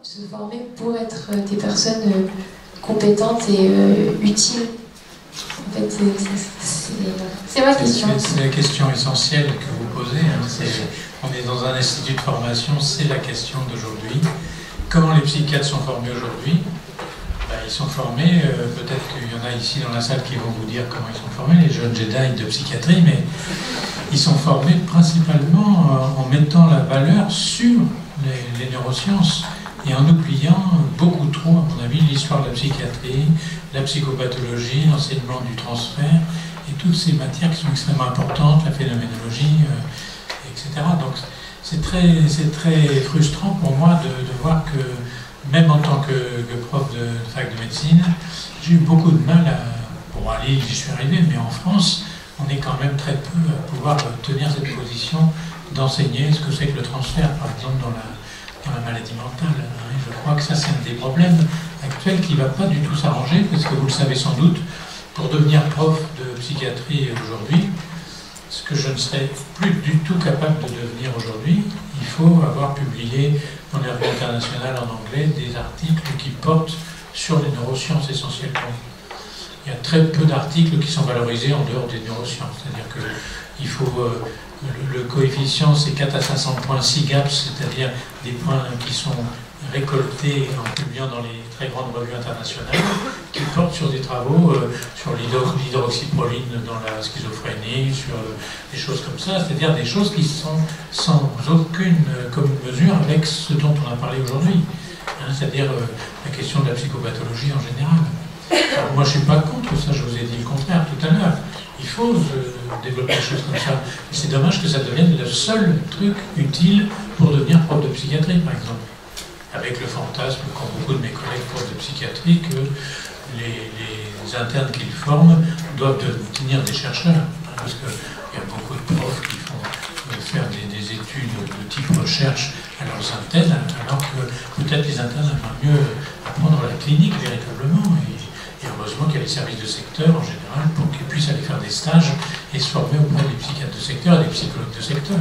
se former pour être des personnes compétentes et utiles? En fait, c'est ma question. C'est la question essentielle que vous posez. Hein. On est dans un institut de formation, c'est la question d'aujourd'hui. Comment les psychiatres sont formés aujourd'hui? Ils sont formés, peut-être qu'il y en a ici dans la salle qui vont vous dire comment ils sont formés, les jeunes Jedi de psychiatrie, mais ils sont formés principalement en mettant la valeur sur les neurosciences et en oubliant beaucoup trop, à mon avis, l'histoire de la psychiatrie, la psychopathologie, l'enseignement du transfert et toutes ces matières qui sont extrêmement importantes, la phénoménologie, etc. Donc c'est très frustrant pour moi de voir que, même en tant que prof de fac de médecine, j'ai eu beaucoup de mal pour aller, j'y suis arrivé, mais en France, on est quand même très peu à pouvoir tenir cette position d'enseigner ce que c'est que le transfert, par exemple, dans la maladie mentale. Et je crois que ça, c'est un des problèmes actuels qui ne va pas du tout s'arranger, parce que vous le savez sans doute, pour devenir prof de psychiatrie aujourd'hui, ce que je ne serais plus du tout capable de devenir aujourd'hui, il faut avoir publié dans les revues internationales en anglais des articles qui portent sur les neurosciences essentiellement. Il y a très peu d'articles qui sont valorisés en dehors des neurosciences. C'est-à-dire qu'il faut... le coefficient, c'est 4 à 500 points, 6 gaps, c'est-à-dire des points qui sont récoltés en publiant dans les très grandes revues internationales, qui portent sur des travaux sur l'hydroxyproline dans la schizophrénie, sur des choses comme ça, c'est-à-dire des choses qui sont sans aucune commune mesure avec ce dont on a parlé aujourd'hui, hein, c'est-à-dire la question de la psychopathologie en général. Alors, moi, je ne suis pas contre ça, je vous ai dit le contraire tout à l'heure. Il faut développer des choses comme ça. C'est dommage que ça devienne le seul truc utile pour devenir prof de psychiatrie, par exemple. Avec le fantasme qu'ont beaucoup de mes collègues profs de psychiatrie que les internes qu'ils forment doivent devenir des chercheurs. Parce qu'il y a beaucoup de profs qui font faire des études de type recherche à leurs internes, alors que peut-être les internes aimeraient mieux apprendre la clinique véritablement. Et heureusement qu'il y a les services de secteur en général pour qu'ils puissent aller faire des stages et se former auprès des psychiatres de secteur et des psychologues de secteur.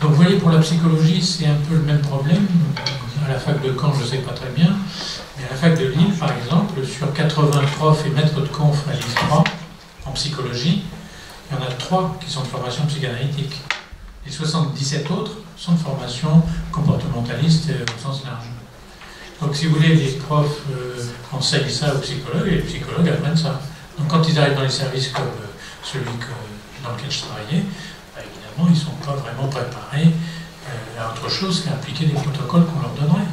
Donc vous voyez, pour la psychologie, c'est un peu le même problème. À la fac de Caen, je ne sais pas très bien, mais à la fac de Lille, par exemple, sur 80 profs et maîtres de conf à Lille 3, en psychologie, il y en a 3 qui sont de formation psychanalytique. Les 77 autres sont de formation comportementaliste au sens large. Donc si vous voulez, les profs enseignent ça aux psychologues et les psychologues apprennent ça. Donc quand ils arrivent dans les services comme celui dans lequel je travaillais, évidemment, ils ne sont pas vraiment préparés à autre chose qu'à appliquer des protocoles qu'on leur donnerait.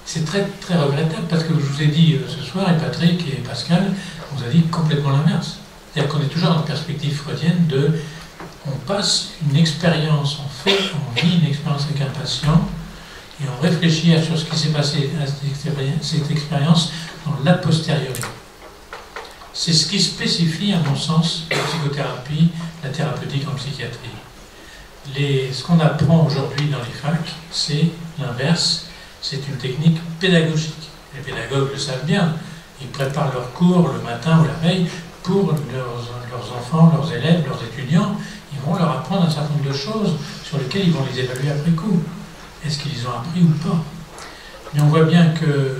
C'est très, très regrettable parce que je vous ai dit ce soir, et Patrick et Pascal, on vous a dit complètement l'inverse. C'est-à-dire qu'on est toujours dans une perspective freudienne de on passe une expérience, on vit une expérience avec un patient et on réfléchit sur ce qui s'est passé à cette expérience dans l'a posteriori. C'est ce qui spécifie, à mon sens, la psychothérapie, la thérapeutique en psychiatrie. Ce qu'on apprend aujourd'hui dans les facs, c'est l'inverse, c'est une technique pédagogique. Les pédagogues le savent bien, ils préparent leurs cours le matin ou la veille pour leurs enfants, leurs élèves, leurs étudiants. Ils vont leur apprendre un certain nombre de choses sur lesquelles ils vont les évaluer après coup. Est-ce qu'ils ont appris ou pas? Mais on voit bien que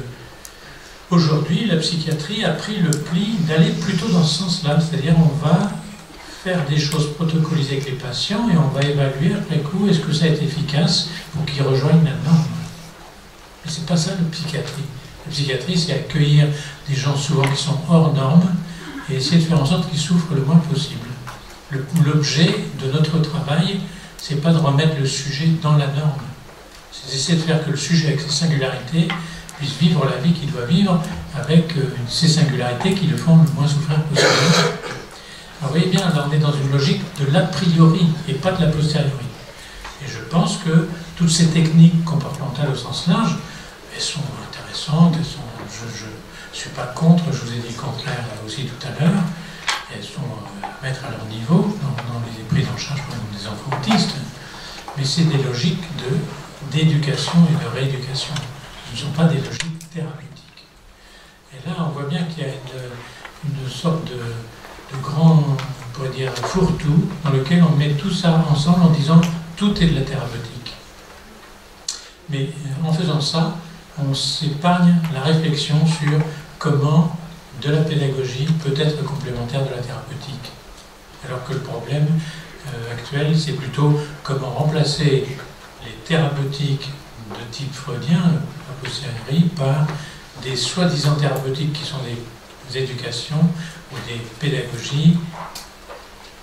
aujourd'hui, la psychiatrie a pris le pli d'aller plutôt dans ce sens-là, c'est-à-dire on va faire des choses protocolisées avec les patients et on va évaluer après coup est-ce que ça a été efficace pour qu'ils rejoignent la norme. Mais c'est pas ça la psychiatrie. La psychiatrie, c'est accueillir des gens souvent qui sont hors normes et essayer de faire en sorte qu'ils souffrent le moins possible. L'objet de notre travail, c'est pas de remettre le sujet dans la norme. C'est d'essayer de faire que le sujet, avec ses singularités, puisse vivre la vie qu'il doit vivre avec ces singularités qui le font le moins souffrir possible. Alors vous voyez bien, là on est dans une logique de l'a priori et pas de la posteriori. Et je pense que toutes ces techniques comportementales au sens large, elles sont intéressantes, je ne suis pas contre, je vous ai dit le contraire aussi tout à l'heure, elles sont à mettre à leur niveau dans les prises en charge des enfants autistes, mais c'est des logiques d'éducation et de rééducation. Ce ne sont pas des logiques thérapeutiques. Et là, on voit bien qu'il y a une sorte de grand, on pourrait dire, fourre-tout, dans lequel on met tout ça ensemble en disant tout est de la thérapeutique. Mais en faisant ça, on s'épargne la réflexion sur comment de la pédagogie peut être complémentaire de la thérapeutique. Alors que le problème actuel, c'est plutôt comment remplacer les thérapeutiques de type freudien, a posteriori, par des soi-disant thérapeutiques qui sont des éducations ou des pédagogies.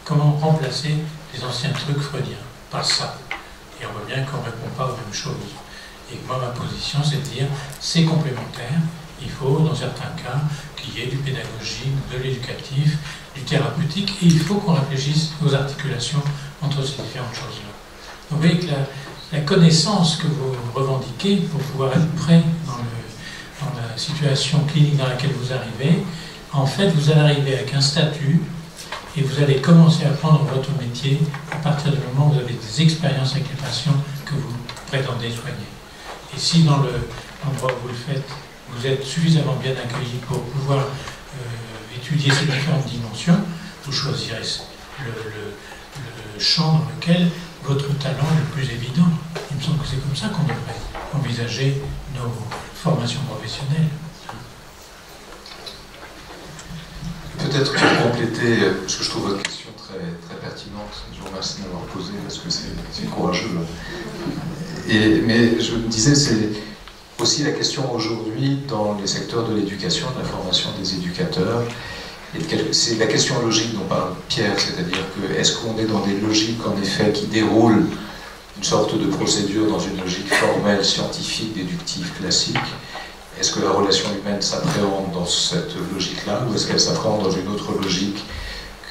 Comment remplacer les anciens trucs freudiens par ça. Et on voit bien qu'on ne répond pas aux mêmes choses. Et moi, ma position, c'est de dire, c'est complémentaire. Il faut, dans certains cas, qu'il y ait du pédagogique, de l'éducatif, du thérapeutique, et il faut qu'on réfléchisse aux articulations entre ces différentes choses-là. Donc vous voyez que la connaissance que vous revendiquez pour pouvoir être prêt dans la situation clinique dans laquelle vous arrivez, en fait, vous allez arriver avec un statut et vous allez commencer à prendre votre métier à partir du moment où vous avez des expériences avec les patients que vous prétendez soigner. Et si dans l'endroit où vous le faites, vous êtes suffisamment bien accueilli pour pouvoir étudier ces différentes dimensions, vous choisirez le champ dans lequel votre talent est le plus évident. Il me semble que c'est comme ça qu'on devrait envisager nos formations professionnelles. Peut-être pour compléter, parce que je trouve votre question très, très pertinente, je vous remercie de l'avoir posée parce que c'est courageux. Mais je me disais, c'est aussi la question aujourd'hui dans les secteurs de l'éducation, de la formation des éducateurs. C'est la question logique dont parle Pierre, c'est-à-dire que est-ce qu'on est dans des logiques en effet qui déroulent une sorte de procédure dans une logique formelle, scientifique, déductive, classique? Est-ce que la relation humaine s'appréhende dans cette logique-là, ou est-ce qu'elle s'appréhende dans une autre logique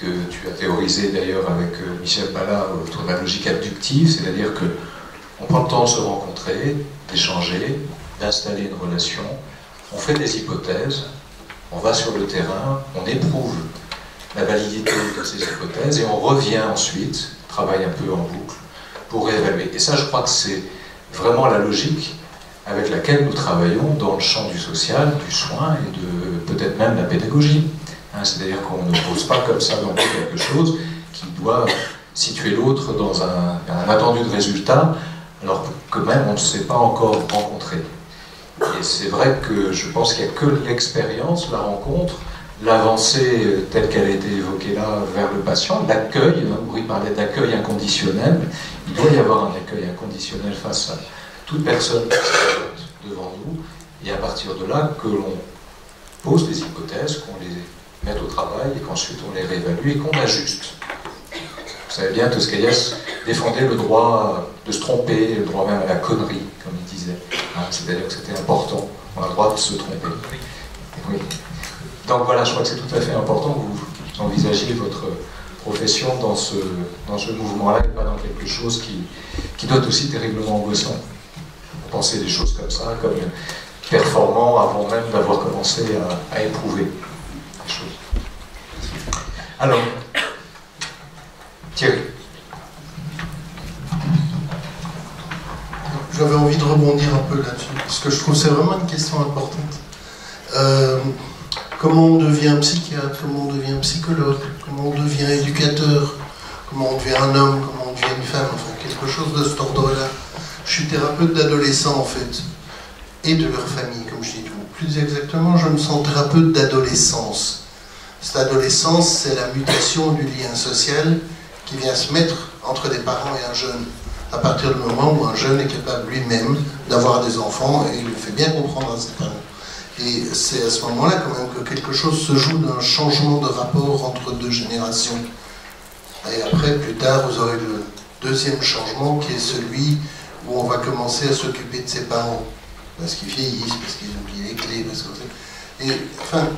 que tu as théorisée d'ailleurs avec Michel Ballard autour de la logique abductive, c'est-à-dire qu'on prend le temps de se rencontrer, d'échanger, d'installer une relation, on fait des hypothèses, on va sur le terrain, on éprouve la validité de ces hypothèses et on revient ensuite, travaille un peu en boucle, pour réévaluer. Et ça, je crois que c'est vraiment la logique avec laquelle nous travaillons dans le champ du social, du soin et de peut-être même la pédagogie. C'est-à-dire qu'on ne pose pas comme ça dans quelque chose qui doit situer l'autre dans un attendu de résultat, alors que même on ne s'est pas encore rencontré. Et c'est vrai que je pense qu'il n'y a que l'expérience, la rencontre, l'avancée telle qu'elle a été évoquée là vers le patient, l'accueil, Henri parlait d'accueil inconditionnel, il doit y avoir un accueil inconditionnel face à toute personne qui se présente devant nous, et à partir de là, que l'on pose des hypothèses, qu'on les mette au travail, et qu'ensuite on les réévalue et qu'on ajuste. Vous savez bien, Toscaïès défendait le droit de se tromper, le droit même à la connerie, comme il disait. C'est-à-dire que c'était important, on a le droit de se tromper. Oui. Donc voilà, je crois que c'est tout à fait important que vous envisagiez votre profession dans ce mouvement-là, et pas dans quelque chose qui doit être aussi terriblement angoissant. Penser des choses comme ça, comme performant avant même d'avoir commencé à éprouver les choses. Alors, Thierry. J'avais envie de rebondir un peu là-dessus, parce que je trouve que c'est vraiment une question importante. Comment on devient psychiatre, comment on devient psychologue, comment on devient éducateur, comment on devient un homme, comment on devient une femme, enfin quelque chose de cet ordre-là. Je suis thérapeute d'adolescents en fait, et de leur famille, comme je dis tout. Plus exactement, je me sens thérapeute d'adolescence. Cette adolescence, c'est la mutation du lien social qui vient se mettre entre des parents et un jeune. À partir du moment où un jeune est capable lui-même d'avoir des enfants, et il le fait bien comprendre à ses parents. Et c'est à ce moment-là quand même que quelque chose se joue d'un changement de rapport entre deux générations. Et après, plus tard, vous aurez le deuxième changement qui est celui où on va commencer à s'occuper de ses parents, parce qu'ils vieillissent, parce qu'ils oublient les clés, parce que... Et enfin,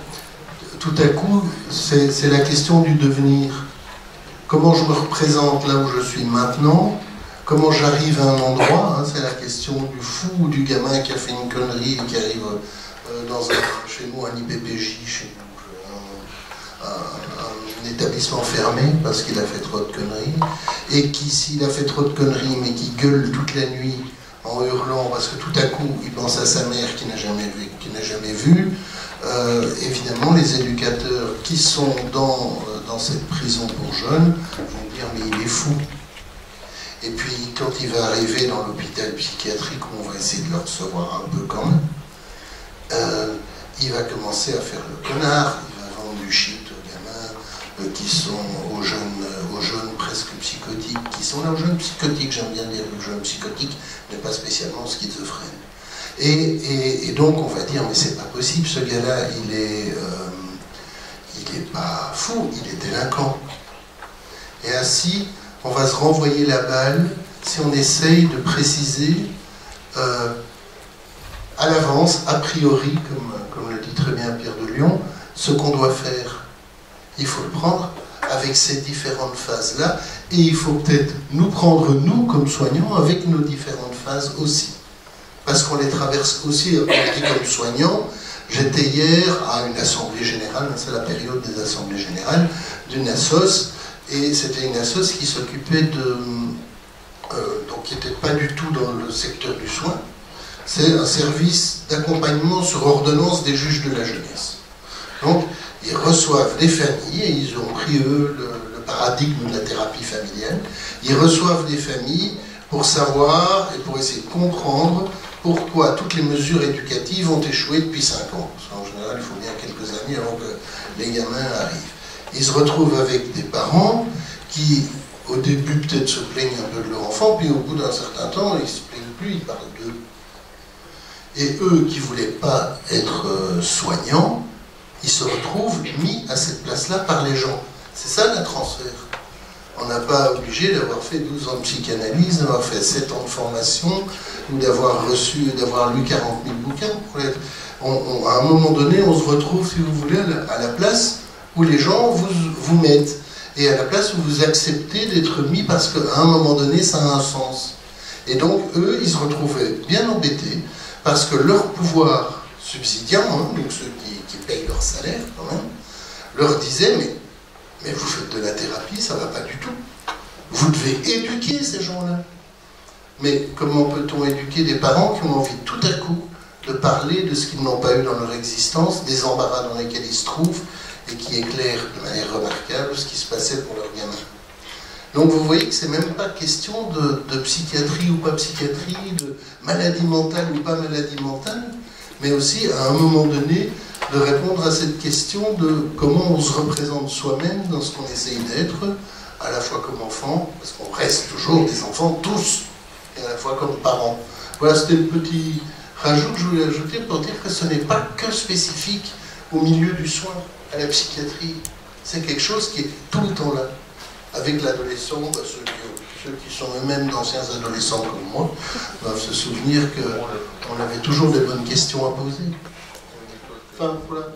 tout à coup, c'est la question du devenir. Comment je me représente là où je suis maintenant, comment j'arrive à un endroit, c'est la question du fou ou du gamin qui a fait une connerie et qui arrive chez nous, un IPPJ, chez nous, un établissement fermé parce qu'il a fait trop de conneries, et qui, s'il a fait trop de conneries, mais qui gueule toute la nuit en hurlant parce que tout à coup il pense à sa mère qu'il n'a jamais vu, évidemment les éducateurs qui sont dans cette prison pour jeunes vont dire mais il est fou. Et puis quand il va arriver dans l'hôpital psychiatrique où on va essayer de le recevoir un peu quand même, il va commencer à faire le connard, il va vendre du shit aux gamins qui sont aux jeunes presque psychotiques, qui sont là aux jeunes psychotiques, j'aime bien dire aux jeunes psychotiques, mais pas spécialement schizophrènes. Et donc on va dire, mais c'est pas possible, ce gars-là, il est pas fou, il est délinquant. Et ainsi, on va se renvoyer la balle si on essaye de préciser à l'avance, a priori, comme le dit très bien Pierre de Lyon, ce qu'on doit faire. Il faut le prendre avec ces différentes phases-là, et il faut peut-être nous prendre, nous, comme soignants, avec nos différentes phases aussi. Parce qu'on les traverse aussi, comme soignants. J'étais hier à une assemblée générale, c'est la période des assemblées générales, d'une assoce, et c'était une assoce qui s'occupait de... donc qui n'était pas du tout dans le secteur du soin. C'est un service d'accompagnement sur ordonnance des juges de la jeunesse. Donc, ils reçoivent des familles, et ils ont pris, eux, le paradigme de la thérapie familiale. Ils reçoivent des familles pour savoir et pour essayer de comprendre pourquoi toutes les mesures éducatives ont échoué depuis 5 ans. Parce qu'en général, il faut bien quelques années avant que les gamins arrivent. Ils se retrouvent avec des parents qui, au début, peut-être se plaignent un peu de leur enfant, puis au bout d'un certain temps, ils ne se plaignent plus, ils parlent d'eux. Et eux qui ne voulaient pas être soignants, ils se retrouvent mis à cette place-là par les gens. C'est ça le transfert. On n'a pas obligé d'avoir fait 12 ans de psychanalyse, d'avoir fait 7 ans de formation, ou d'avoir reçu, d'avoir lu 40 000 bouquins. À un moment donné, on se retrouve, si vous voulez, à la place où les gens vous mettent, et à la place où vous acceptez d'être mis parce qu'à un moment donné, ça a un sens. Et donc, eux, ils se retrouvaient bien embêtés, parce que leur pouvoir subsidiant, hein, donc ceux qui payent leur salaire quand même, leur disait, mais vous faites de la thérapie, ça ne va pas du tout. Vous devez éduquer ces gens-là. Mais comment peut-on éduquer des parents qui ont envie tout à coup de parler de ce qu'ils n'ont pas eu dans leur existence, des embarras dans lesquels ils se trouvent, et qui éclairent de manière remarquable ce qui se passait pour leurs gamins. Donc vous voyez que c'est même pas question de psychiatrie ou pas psychiatrie, de maladie mentale ou pas maladie mentale, mais aussi à un moment donné de répondre à cette question de comment on se représente soi-même dans ce qu'on essaye d'être, à la fois comme enfant, parce qu'on reste toujours des enfants tous, et à la fois comme parents. Voilà, c'était le petit rajout que je voulais ajouter pour dire que ce n'est pas que spécifique au milieu du soin, à la psychiatrie. C'est quelque chose qui est tout le temps là. Avec l'adolescent, ceux qui sont eux-mêmes d'anciens adolescents comme moi, doivent se souvenir qu'on avait toujours des bonnes questions à poser. Enfin, voilà.